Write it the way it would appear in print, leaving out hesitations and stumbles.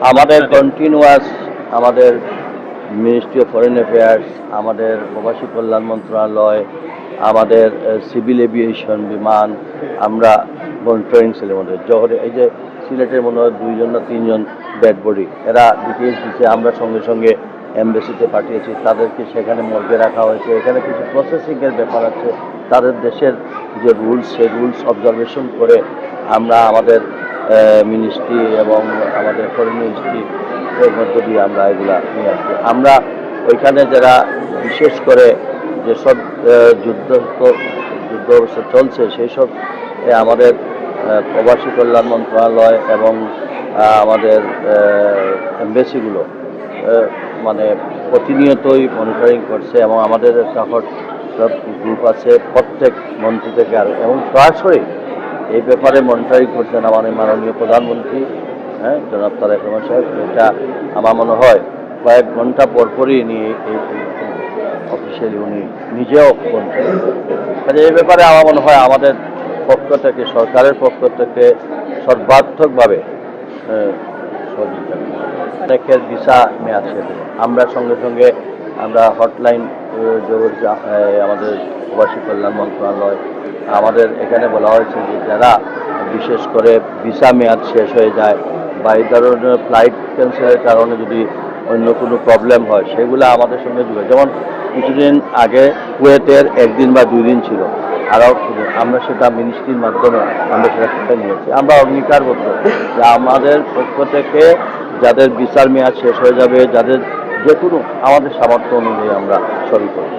আমাদের কন্টিনিউয়াস আমাদের ministry of foreign affairs, আমাদের প্রবাসী কল্যাণ মন্ত্রণালয়, আমাদের সিভিল এভিয়েশন বিমান, আমরা মনিটরিং সেলের মধ্যে জহরে এই যে সিলেটের মনে হয় 2জন না 3জন ডেড বডি এরা ডিটেলস দিচ্ছে, আমরা সঙ্গে সঙ্গে এমবেসিতে পাঠিয়েছি, তাদেরকে সেখানে মর্গে রাখা হয়েছে। এখানে কিছু প্রসেসিংয়ের ব্যাপার আছে, তাদের দেশের যে রুলস সেই রুলস অবজারভেশন করে আমরা আমাদের মিনিস্ট্রি এবং আমাদের ফরেন মিনিস্ট্রি এর মধ্য দিয়ে আমরা এগুলা নিয়ে আসি। আমরা ওইখানে যারা বিশেষ করে যেসব যুদ্ধ যুদ্ধ অবস্থা চলছে সেই সব আমাদের প্রবাসী কল্যাণ মন্ত্রণালয় এবং আমাদের এমবেসিগুলো মানে প্রতিনিয়তই মনিটরিং করছে এবং আমাদের একটা হোয়াটসঅ্যাপ গ্রুপ আছে প্রত্যেক মন্ত্রী থেকে আর এবং সরাসরি এই ব্যাপারে মনিটরিং করছেন আমাদের মাননীয় প্রধানমন্ত্রী, জনাব তারেক রহমান সাহেব। এটা আমার মনে হয় কয়েক ঘন্টা পরপরই নিয়ে এই অফিসিয়ালি উনি নিজেও করছেন। কাজে এই ব্যাপারে আমার মনে হয় আমাদের পক্ষ থেকে, সরকারের পক্ষ থেকে সর্বাত্মকভাবে সহযোগিতা। অনেকের ভিসা মেয়াদ শেষ, আমরা সঙ্গে সঙ্গে আমরা হটলাইন আমাদের প্রবাসী কল্যাণ মন্ত্রণালয় আমাদের এখানে বলা হয়েছে যে যারা বিশেষ করে ভিসা মেয়াদ শেষ হয়ে যায় বা এই ধরনের ফ্লাইট ক্যান্সেলের কারণে যদি অন্য কোনো প্রবলেম হয় সেগুলো আমাদের সঙ্গে যোগাযোগ। যেমন কিছুদিন আগে কুয়েতের 1 দিন বা 2 দিন ছিল, আরও আমরা সেটা মিনিস্ট্রির মাধ্যমে আমরা সেটা নিয়েছি। আমরা অঙ্গীকারবদ্ধ যে আমাদের পক্ষ থেকে যাদের ভিসার মেয়াদ শেষ হয়ে যাবে, যাদের যে কোনো আমাদের সামর্থ্য অনুযায়ী আমরা সরি করব।